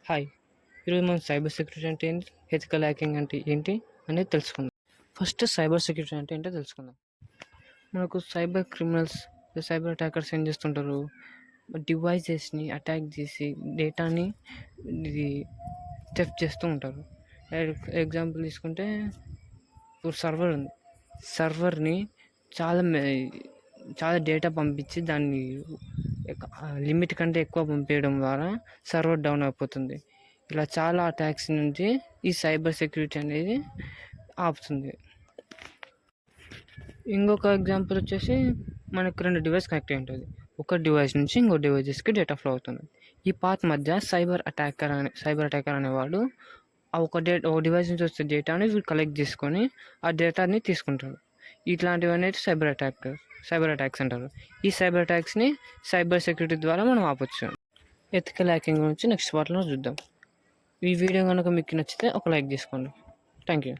Hi! ఈరోజు మనం cyber security అంటే ఏంటి, ఎథికల్ హ్యాకింగ్ అంటే ఏంటి అనేది తెలుసుకుందాం. ఫస్ట్ సైబర్ సెక్యూరిటీ అంటే ఏంటో తెలుసుకుందాం. మనకు సైబర్ క్రిమినల్స్, సైబర్ అటాకర్స్ ఏం చేస్తుంటారు, డివైజెస్ని అటాక్ చేసి డేటాని ఇది థెఫ్ట్ చేస్తూ ఉంటారు. ఎగ్జాంపుల్ తీసుకుంటే ఇప్పుడు సర్వర్ ఉంది. సర్వర్ని చాలా డేటా పంపించి దాన్ని లిమిట్ కంటే ఎక్కువ పంపించడం ద్వారా సర్వర్ డౌన్ అయిపోతుంది. ఇలా చాలా అటాక్స్ నుంచి ఈ సైబర్ సెక్యూరిటీ అనేది ఆపుతుంది. ఇంకొక ఎగ్జాంపుల్ వచ్చేసి మనకు 2 డివైస్ కనెక్ట్ అయి ఉంటుంది. ఒక డివైస్ నుంచి ఇంకో డివైజెస్కి డేటా ఫ్లో అవుతుంది. ఈ పాత్ మధ్య సైబర్ అటాకర్ అనేవాడు ఒక డివైస్ నుంచి వచ్చే డేటాని వీడు కలెక్ట్ చేసుకొని ఆ డేటాని తీసుకుంటాడు. ఇట్లాంటివి అనేది సైబర్ అటాక్స్ అంటారు. ఈ సైబర్ అటాక్స్ని సైబర్ సెక్యూరిటీ ద్వారా మనం ఆపొచ్చు. ఎథికల్ హ్యాకింగ్ గురించి నెక్స్ట్ పార్ట్లో చూద్దాం. ఈ వీడియో కనుక మీకు నచ్చితే ఒక లైక్ చేసుకోండి. Thank you.